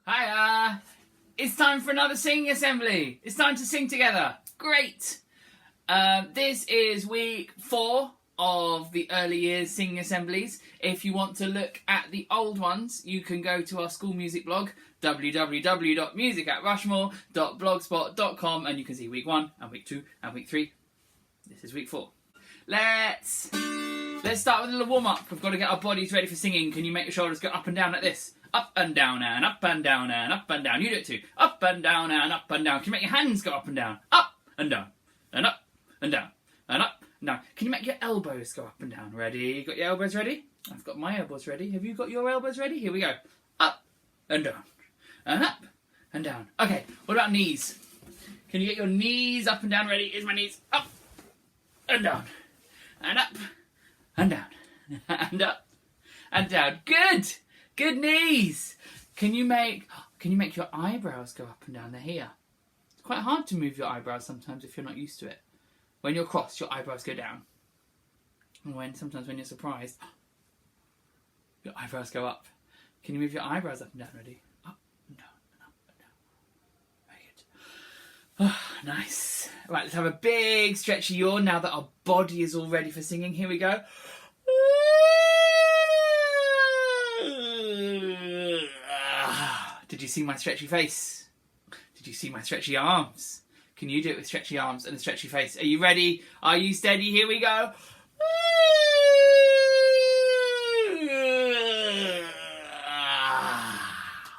Hiya! It's time for another singing assembly. It's time to sing together. Great! This is week 4 of the early years singing assemblies. If you want to look at the old ones, you can go to our school music blog, www.music@rushmore.blogspot.com, and you can see week 1 and week 2 and week 3. This is week 4. Let's start with a little warm-up. We've got to get our bodies ready for singing. Can you make your shoulders go up and down like this? Up and down and up and down and up and down. You do it too. Up and down and up and down. Can you make your hands go up and down? Up and down and up and down and up and down. Can you make your elbows go up and down? Ready? Got your elbows ready? I've got my elbows ready. Have you got your elbows ready? Here we go. Up and down and up and down. Okay, what about knees? Can you get your knees up and down? Ready? Here's my knees. Up and down and up and down and up and down. Good! Good knees! Can you make your eyebrows go up and down? They're here. It's quite hard to move your eyebrows sometimes if you're not used to it. When you're cross, your eyebrows go down. And sometimes when you're surprised, your eyebrows go up. Can you move your eyebrows up and down? Ready? Up and down and up and down. Very good. Oh, nice. Right, let's have a big stretchy yawn now that our body is all ready for singing. Here we go. Did you see my stretchy face? Did you see my stretchy arms? Can you do it with stretchy arms and a stretchy face? Are you ready? Are you steady? Here we go.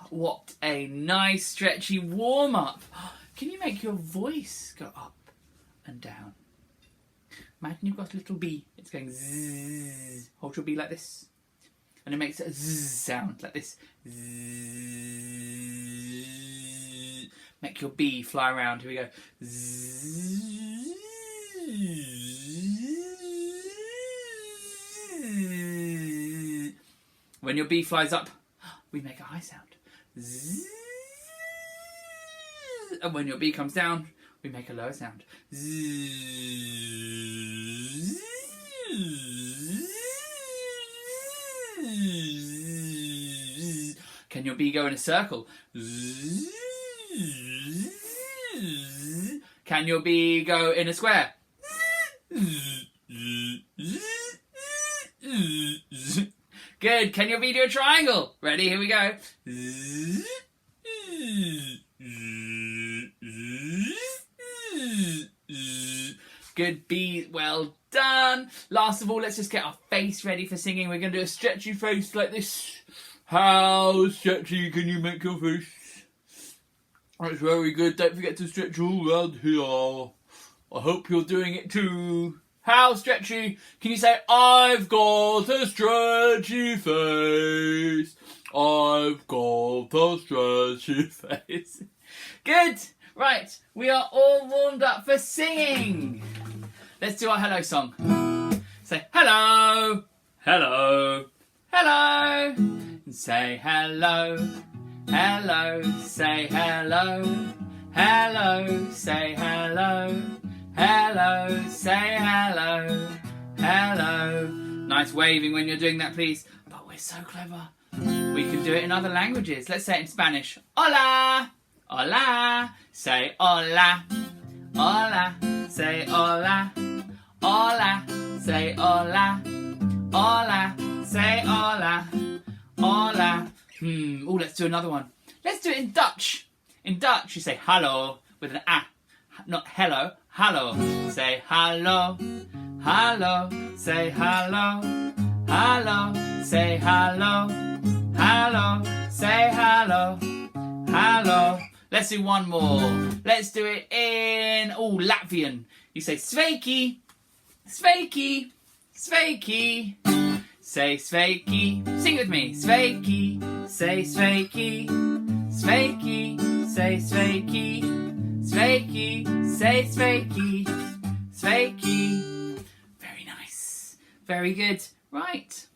What a nice stretchy warm-up. Can you make your voice go up and down? Imagine you've got a little bee. It's going zzz. Hold your bee like this. And it makes a zzz sound like this. Zzz. Make your bee fly around. Here we go. Zzz. When your bee flies up, we make a high sound. Zzz. And when your bee comes down, we make a lower sound. Zzz. Can your bee go in a circle? Can your bee go in a square? Good. Can your bee do a triangle? Ready? Here we go. Good bee. Well done. Last of all, let's just get our face ready for singing. We're going to do a stretchy face like this. How stretchy can you make your face? That's very good. Don't forget to stretch all around here. I hope you're doing it too. How stretchy? Can you say, I've got a stretchy face. I've got a stretchy face. Good. Right. We are all warmed up for singing. Let's do our hello song. Say hello, hello, hello. And say hello, hello, say hello, hello, say hello, hello, say hello, hello. Nice waving when you're doing that, please. But we're so clever. We can do it in other languages. Let's say it in Spanish. Hola, hola, say hola, hola, say hola. Hola, say hola, hola, say hola, hola. Oh, let's do another one. Let's do it in Dutch. In Dutch, you say hallo with an a, not hello, hallo. Say hallo, hallo, say hallo, hallo, say hallo, hallo, say hallo, hallo. Let's do one more. Let's do it in, Latvian. You say sveiki. Sveiki, sveiki, say sveiki, sing with me, sveiki, say sveiki, sveiki, say sveiki, sveiki, say sveiki, sveiki. Very nice, very good. Right,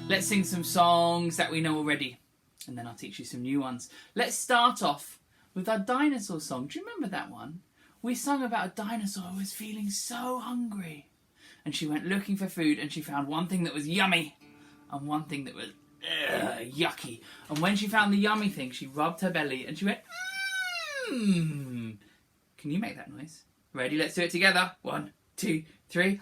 let's sing some songs that we know already, and then I'll teach you some new ones. Let's start off with our dinosaur song. Do you remember that one? We sung about a dinosaur who was feeling so hungry. And she went looking for food and she found one thing that was yummy and one thing that was yucky. And when she found the yummy thing, she rubbed her belly and she went, mmm. Can you make that noise? Ready? Let's do it together. 1, 2, 3.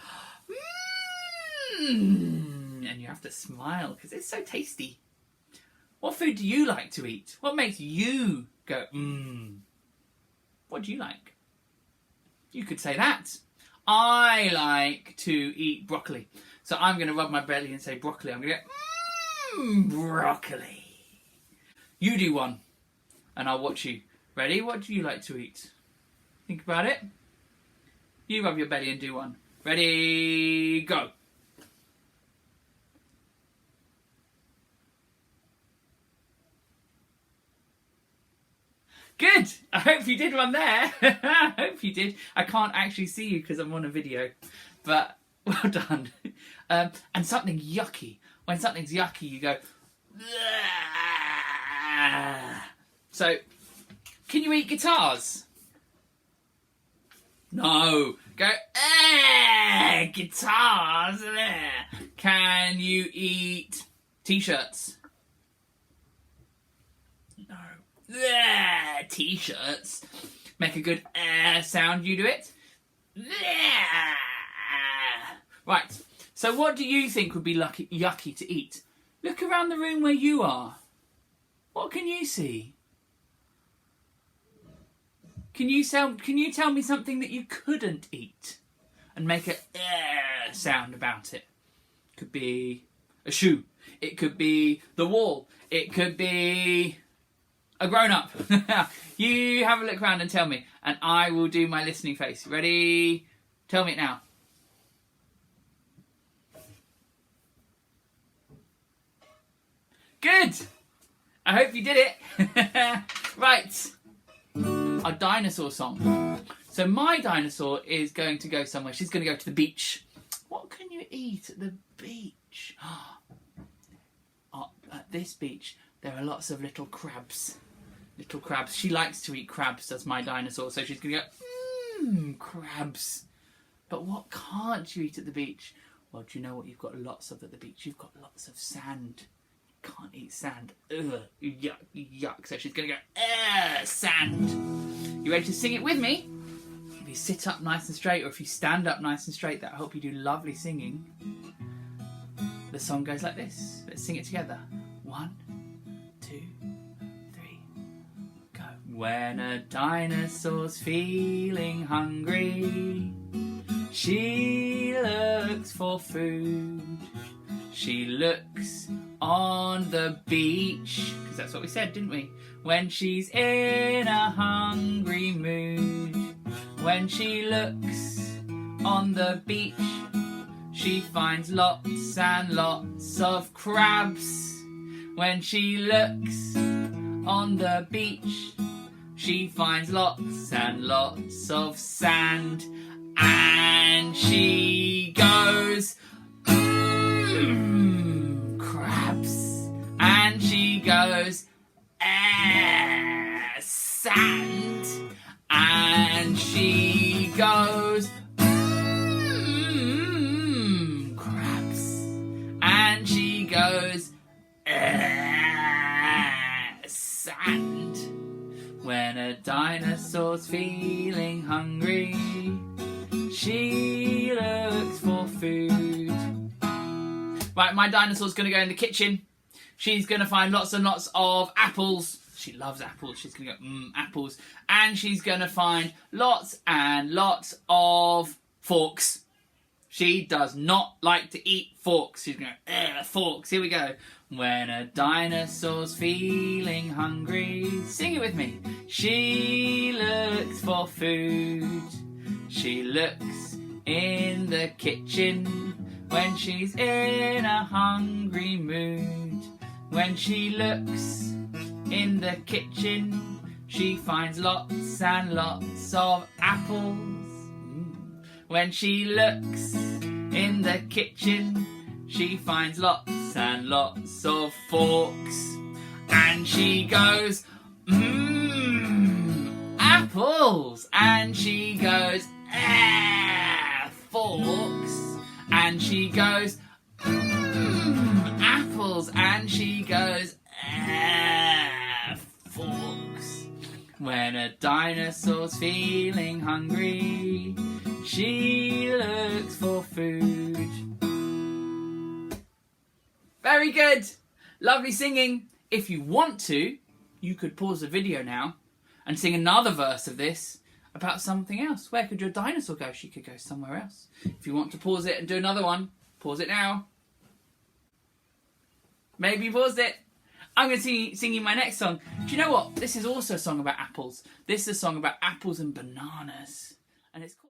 Mmm. And you have to smile because it's so tasty. What food do you like to eat? What makes you go, mmm? What do you like? You could say that. I like to eat broccoli. So I'm going to rub my belly and say broccoli. I'm going to go, mmm, broccoli. You do one and I'll watch you. Ready? What do you like to eat? Think about it. You rub your belly and do one. Ready, go. Good! I hope you did one there. I hope you did. I can't actually see you because I'm on a video. But well done. And something yucky. When something's yucky, you go... So, can you eat guitars? No. Go, guitars. Can you eat t-shirts? No. T-shirts. Make a good sound. You do it. Right. So what do you think would be yucky to eat? Look around the room where you are. What can you see? Can you tell me something that you couldn't eat and make a sound about it? Could be a shoe. It could be the wall. It could be a grown-up. You have a look around and tell me, and I will do my listening face. Ready? Tell me it now. Good! I hope you did it. Right. A dinosaur song. So my dinosaur is going to go somewhere. She's going to go to the beach. What can you eat at the beach? At this beach, there are lots of little crabs. Little crabs. She likes to eat crabs, does my dinosaur. So she's going to go, crabs. But what can't you eat at the beach? Well, do you know what you've got lots of at the beach? You've got lots of sand. Can't eat sand. Ugh, yuck, yuck. So she's going to go, sand. You ready to sing it with me? If you sit up nice and straight, or if you stand up nice and straight, that'll help you do lovely singing. The song goes like this. Let's sing it together. 1, 2, 3, go. When a dinosaur's feeling hungry, she looks for food. She looks on the beach, because that's what we said, didn't we? When she's in a hungry mood. When she looks on the beach, she finds lots and lots of crabs. When she looks on the beach, she finds lots and lots of sand. And she goes, crabs. And she goes, sand. And she goes, crabs. And she goes, sand. When a dinosaur's feeling hungry, she looks for food. Right, my dinosaur's going to go in the kitchen. She's going to find lots and lots of apples. She loves apples. She's going to go, apples. And she's going to find lots and lots of forks. She does not like to eat forks. She's going to go, forks. Here we go. When a dinosaur's feeling hungry, sing it with me. She looks for food. She looks in the kitchen when she's in a hungry mood. When she looks in the kitchen, she finds lots and lots of apples. When she looks in the kitchen, she finds lots and lots of forks. And she goes, apples. And she goes, forks. And she goes, apples. apples, and she goes, ah, forks. When a dinosaur's feeling hungry, she looks for food. Very good. Lovely singing. If you want to, you could pause the video now and sing another verse of this about something else. Where could your dinosaur go? She could go somewhere else. If you want to pause it and do another one, pause it now. Maybe you paused it. I'm going to sing you my next song. Do you know what? This is also a song about apples. This is a song about apples and bananas. And it's called...